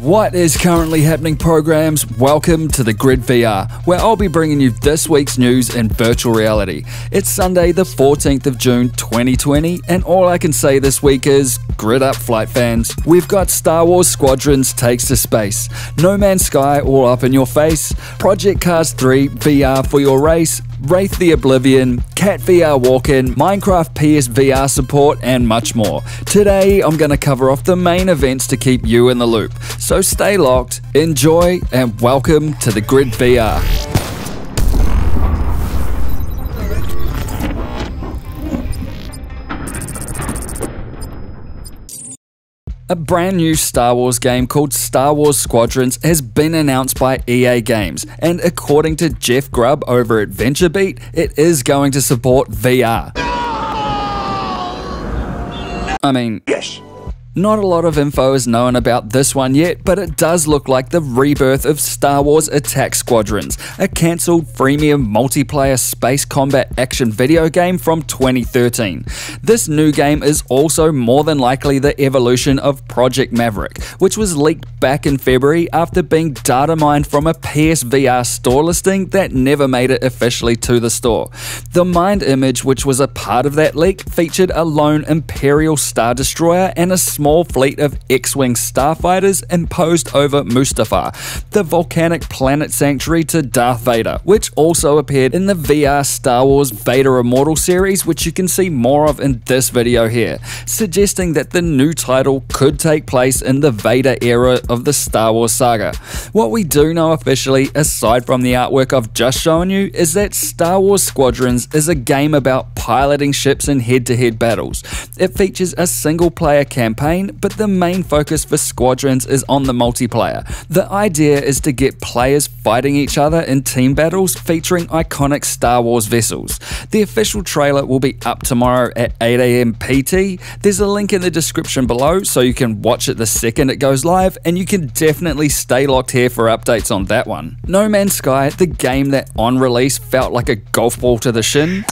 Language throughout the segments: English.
What is currently happening, programs? Welcome to the Grid VR, where I'll be bringing you this week's news in virtual reality. It's Sunday the 14th of June 2020, and all I can say this week is grid up, flight fans. We've got Star Wars Squadrons takes to space, No Man's Sky all up in your face, Project Cars 3 VR for your race, Wraith the Oblivion, Cat VR Walk-In, Minecraft PS VR support, and much more. Today, I'm going to cover off the main events to keep you in the loop. So stay locked, enjoy, and welcome to the Grid VR. A brand new Star Wars game called Star Wars Squadrons has been announced by EA Games, and according to Jeff Grubb over at VentureBeat, it is going to support VR. I mean, yes. Not a lot of info is known about this one yet, but it does look like the rebirth of Star Wars Attack Squadrons, a cancelled freemium multiplayer space combat action video game from 2013. This new game is also more than likely the evolution of Project Maverick, which was leaked back in February after being data mined from a PSVR store listing that never made it officially to the store. The mined image, which was a part of that leak, featured a lone Imperial Star Destroyer and a small fleet of X-Wing starfighters imposed over Mustafar, the volcanic planet sanctuary to Darth Vader, which also appeared in the VR Star Wars Vader Immortal series, which you can see more of in this video here, suggesting that the new title could take place in the Vader era of the Star Wars saga. What we do know officially, aside from the artwork I've just shown you, is that Star Wars Squadrons is a game about piloting ships in head-to-head battles. It features a single-player campaign, but the main focus for Squadrons is on the multiplayer. The idea is to get players fighting each other in team battles featuring iconic Star Wars vessels. The official trailer will be up tomorrow at 8 AM PT. There's a link in the description below so you can watch it the second it goes live, and you can definitely stay locked here for updates on that one. No Man's Sky, the game that on release felt like a golf ball to the shin,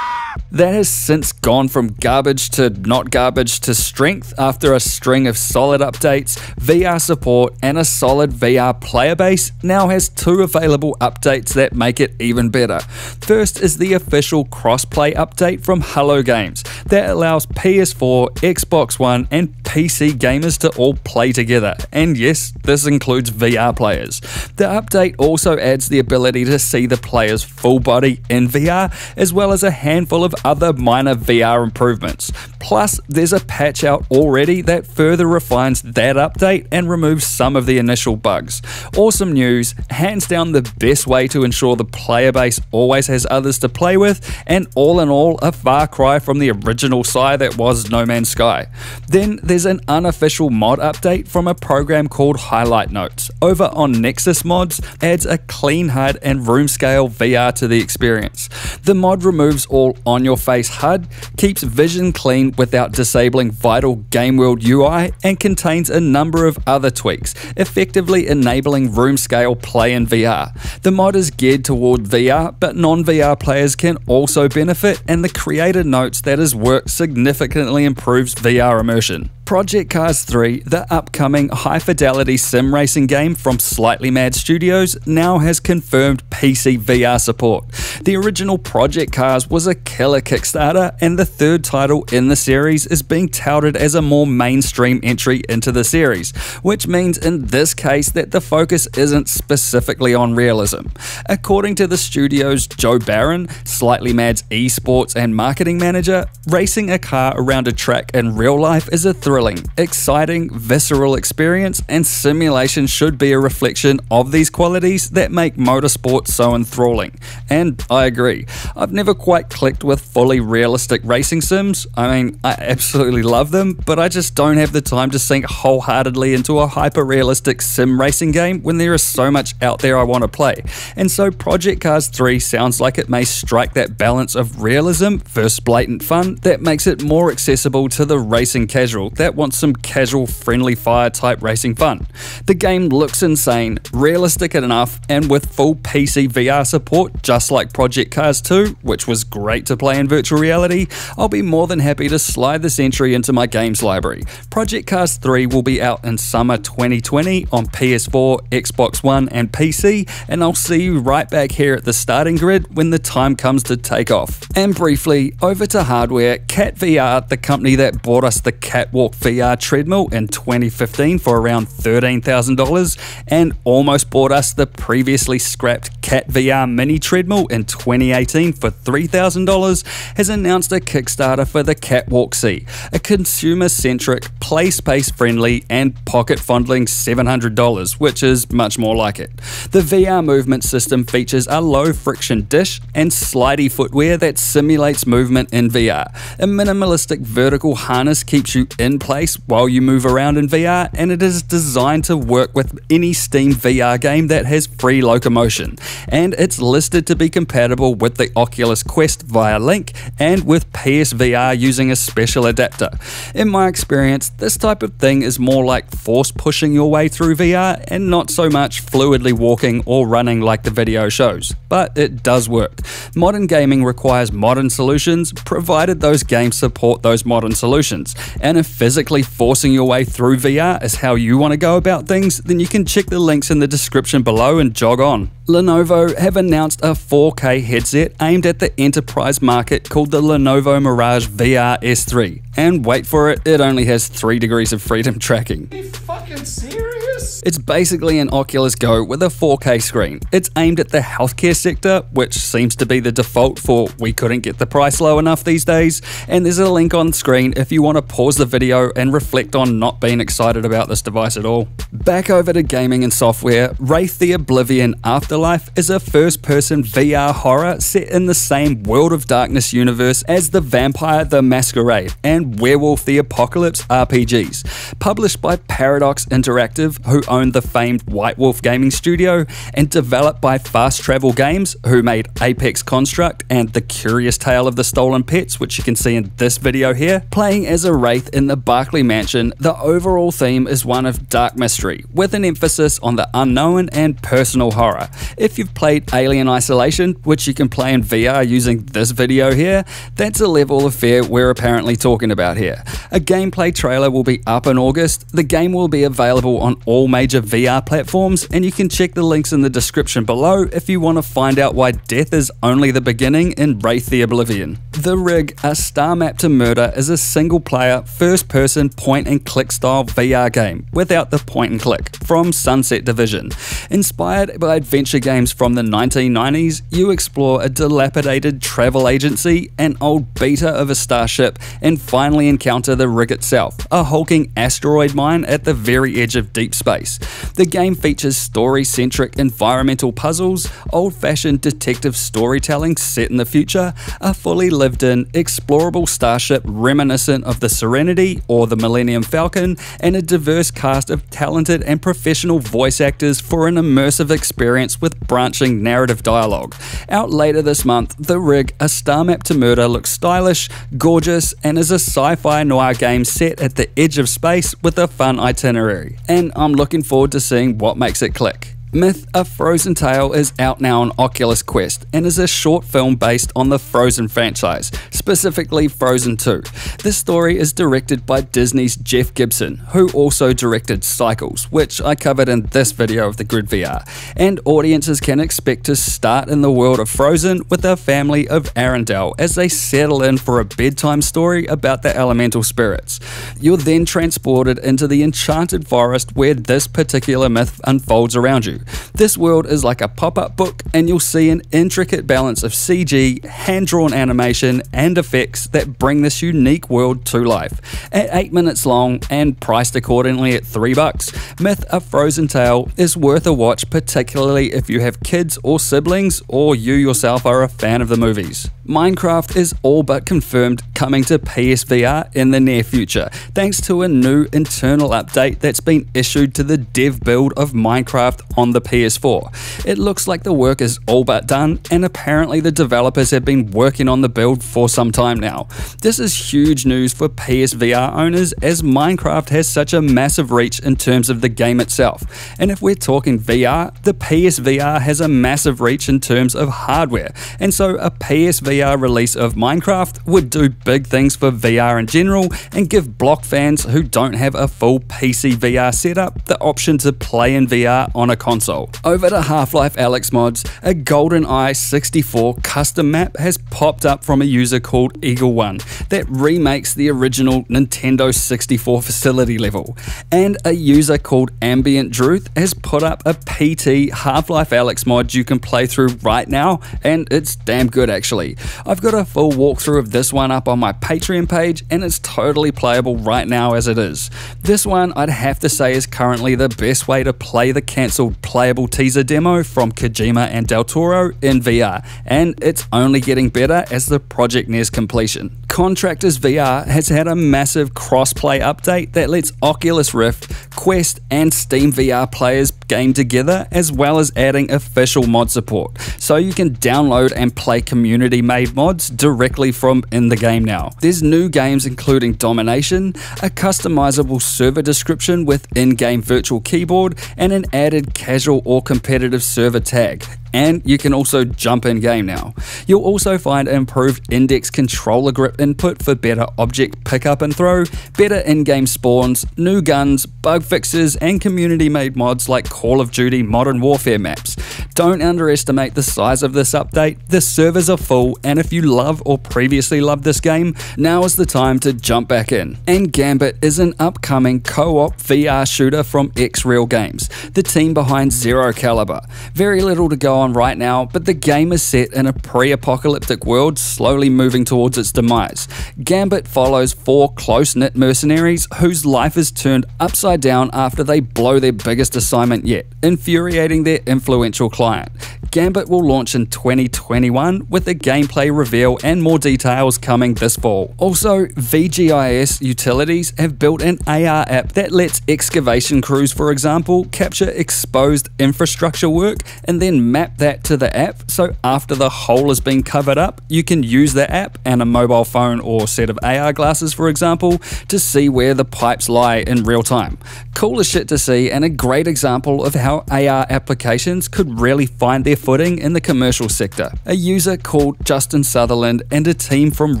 that has since gone from garbage to not garbage to strength after a string of solid updates, VR support, and a solid VR player base, now has 2 available updates that make it even better. First is the official Crossplay update from Hello Games that allows PS4, Xbox One, and PC gamers to all play together, and yes, this includes VR players. The update also adds the ability to see the player's full body in VR, as well as a handful of other minor VR improvements. Plus, there's a patch out already that further refines that update and removes some of the initial bugs. Awesome news, hands down the best way to ensure the player base always has others to play with, and all in all, a far cry from the original sigh that was No Man's Sky. Then there's an unofficial mod update from a program called Highlight Notes over on Nexus Mods, adds a clean HUD and room scale VR to the experience. The mod removes all on-your-face HUD, keeps vision clean without disabling vital game world UI, and contains a number of other tweaks, effectively enabling room scale play in VR. The mod is geared toward VR, but non-VR players can also benefit, and the creator notes that his work significantly improves VR immersion. Project Cars 3, the upcoming high-fidelity sim racing game from Slightly Mad Studios, now has confirmed PC VR support. The original Project Cars was a killer Kickstarter, and the third title in the series is being touted as a more mainstream entry into the series, which means in this case that the focus isn't specifically on realism. According to the studio's Joe Barron, Slightly Mad's esports and marketing manager, racing a car around a track in real life is a thrilling, exciting, visceral experience, and simulation should be a reflection of these qualities that make motorsport so enthralling. And I agree. I've never quite clicked with fully realistic racing sims. I mean, I absolutely love them, but I just don't have the time to sink wholeheartedly into a hyper-realistic sim racing game when there is so much out there I want to play. And so Project Cars 3 sounds like it may strike that balance of realism versus blatant fun that makes it more accessible to the racing casual that wants some casual friendly fire type racing fun. The game looks insane, realistic enough, and with full PC VR support, just like Project Cars 2, which was great to play in virtual reality, I'll be more than happy to slide this entry into my games library. Project Cars 3 will be out in summer 2020 on PS4, Xbox One and PC, and I'll see you right back here at the starting grid when the time comes to take off. And briefly, over to hardware, Cat VR, the company that bought us the Catwalk VR treadmill in 2015 for around $13,000 and almost bought us the previously scrapped Cat VR mini treadmill in 2018 for $3,000, has announced a Kickstarter for the Catwalk C, a consumer-centric, play space friendly and pocket-fondling $700, which is much more like it. The VR movement system features a low-friction dish and slidey footwear that simulates movement in VR. A minimalistic vertical harness keeps you in place while you move around in VR, and it is designed to work with any Steam VR game that has free locomotion. And it's listed to be compatible with the Oculus Quest via Link and with PSVR using a special adapter. In my experience, this type of thing is more like force pushing your way through VR and not so much fluidly walking or running like the video shows, but it does work. Modern gaming requires modern solutions, provided those games support those modern solutions. And if physically forcing your way through VR is how you want to go about things, then you can check the links in the description below and jog on. Lenovo have announced a 4K headset aimed at the enterprise market called the Lenovo Mirage VR S3. And wait for it, it only has 3 degrees of freedom tracking. Are you fucking serious? It's basically an Oculus Go with a 4K screen. It's aimed at the healthcare sector, which seems to be the default for we couldn't get the price low enough these days, and there's a link on screen if you want to pause the video and reflect on not being excited about this device at all. Back over to gaming and software, Wraith the Oblivion Afterlife is a first-person VR horror set in the same World of Darkness universe as the Vampire the Masquerade and Werewolf the Apocalypse RPGs. Published by Paradox Interactive, who owned the famed White Wolf gaming studio, and developed by Fast Travel Games, who made Apex Construct and The Curious Tale of the Stolen Pets, which you can see in this video here. Playing as a Wraith in the Barclay Mansion, the overall theme is one of dark mystery, with an emphasis on the unknown and personal horror. If you've played Alien Isolation, which you can play in VR using this video here, that's a level of fear we're apparently talking about here. A gameplay trailer will be up in August. The game will be available on all major VR platforms, and you can check the links in the description below if you want to find out why death is only the beginning in Wraith the Oblivion. The Rig, a star map to murder, is a single-player, first-person point-and-click style VR game without the point-and-click from Sunset Division. Inspired by adventure games from the 1990s, you explore a dilapidated travel agency, an old beta of a starship, and finally encounter the Rig itself, a hulking asteroid mine at the very edge of deep space. The game features story-centric environmental puzzles, old-fashioned detective storytelling set in the future, a fully lived-in, explorable starship reminiscent of the Serenity or the Millennium Falcon, and a diverse cast of talented and professional voice actors for an immersive experience with branching narrative dialogue. Out later this month, The Rig, a star map to murder, looks stylish, gorgeous, and is a sci-fi noir game set at the edge of space with a fun itinerary. And I'm looking forward to seeing what makes it click. Myth: A Frozen Tale is out now on Oculus Quest and is a short film based on the Frozen franchise, specifically Frozen 2. This story is directed by Disney's Jeff Gibson, who also directed Cycles, which I covered in this video of the Grid VR, and audiences can expect to start in the world of Frozen with a family of Arendelle as they settle in for a bedtime story about the elemental spirits. You're then transported into the enchanted forest where this particular myth unfolds around you. This world is like a pop-up book, and you'll see an intricate balance of CG, hand-drawn animation, and effects that bring this unique world to life. At 8 minutes long and priced accordingly at $3, Myth: A Frozen Tale is worth a watch, particularly if you have kids or siblings, or you yourself are a fan of the movies. Minecraft is all but confirmed coming to PSVR in the near future, thanks to a new internal update that's been issued to the dev build of Minecraft on from the PS4. It looks like the work is all but done, and apparently the developers have been working on the build for some time now. This is huge news for PSVR owners, as Minecraft has such a massive reach in terms of the game itself. And if we're talking VR, the PSVR has a massive reach in terms of hardware, and so a PSVR release of Minecraft would do big things for VR in general and give block fans who don't have a full PC VR setup the option to play in VR on a console. Over to Half-Life Alyx mods, a GoldenEye 64 custom map has popped up from a user called Eagle1 that remakes the original Nintendo 64 facility level, and a user called Ambient Druth has put up a PT Half-Life Alyx mod you can play through right now, and it's damn good actually. I've got a full walkthrough of this one up on my Patreon page, and it's totally playable right now as it is. This one I'd have to say is currently the best way to play the cancelled playable teaser demo from Kojima and Del Toro in VR, and it's only getting better as the project nears completion. Contractors VR has had a massive crossplay update that lets Oculus Rift, Quest and Steam VR players game together, as well as adding official mod support, so you can download and play community made mods directly from in the game now. There's new games including Domination, a customizable server description with in-game virtual keyboard, and an added casual or competitive server tag. And you can also jump in game now. You'll also find improved index controller grip input for better object pickup and throw, better in-game spawns, new guns, bug fixes, and community made mods like Call of Duty Modern Warfare maps. Don't underestimate the size of this update. The servers are full, and if you love or previously loved this game, now is the time to jump back in. And Gambit is an upcoming co-op VR shooter from X-Real Games, the team behind Zero Caliber. Very little to go on right now, but the game is set in a pre-apocalyptic world slowly moving towards its demise. Gambit follows 4 close-knit mercenaries whose life is turned upside down after they blow their biggest assignment yet, infuriating their influential client. Gambit will launch in 2021 with a gameplay reveal and more details coming this fall. Also, VGIS Utilities have built an AR app that lets excavation crews, for example, capture exposed infrastructure work and then map that to the app, so after the hole has been covered up, you can use the app and a mobile phone or set of AR glasses, for example, to see where the pipes lie in real time. Cool as shit to see, and a great example of how AR applications could really find their footing in the commercial sector. A user called Justin Sutherland and a team from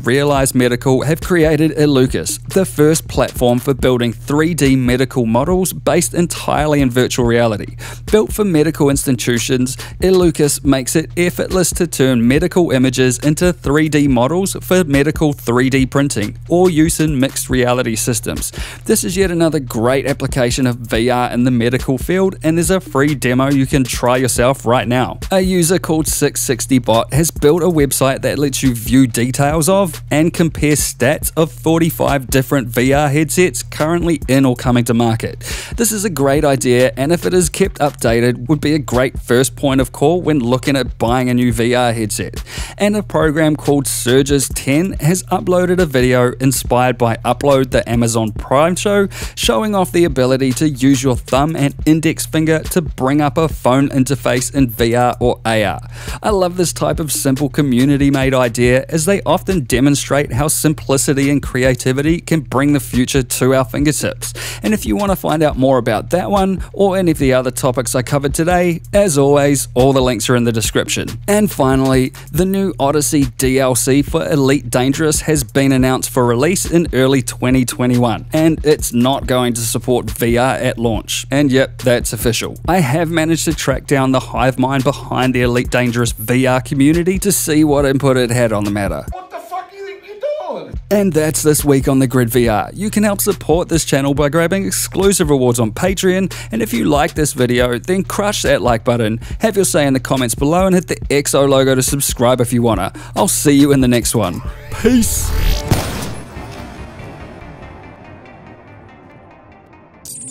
Realize Medical have created Illucus, the first platform for building 3D medical models based entirely in virtual reality. Built for medical institutions, Illucus makes it effortless to turn medical images into 3D models for medical 3D printing or use in mixed reality systems. This is yet another great application of VR in the medical field, and there's a free demo you can try yourself right now. A user called 660bot has built a website that lets you view details of and compare stats of 45 different VR headsets currently in or coming to market. This is a great idea, and if it is kept updated, would be a great first point of call when looking at buying a new VR headset. And a program called Surges 10 has uploaded a video inspired by Upload, the Amazon Prime show, showing off the ability to use your thumb and index finger to bring up a phone interface in VR or AR. I love this type of simple community-made idea, as they often demonstrate how simplicity and creativity can bring the future to our fingertips. And if you want to find out more about that one or any of the other topics I covered today, as always, all the links are in the description. And finally, the new Odyssey DLC for Elite Dangerous has been announced for release in early 2021, and it's not going to support VR at launch. And yep, that's official. I have managed to track down the hive mind behind the Elite Dangerous VR community to see what input it had on the matter. What the fuck do you think you're doing? And that's this week on The Grid VR. You can help support this channel by grabbing exclusive rewards on Patreon, and if you like this video, then crush that like button, have your say in the comments below, and hit the XO logo to subscribe if you wanna. I'll see you in the next one. Peace!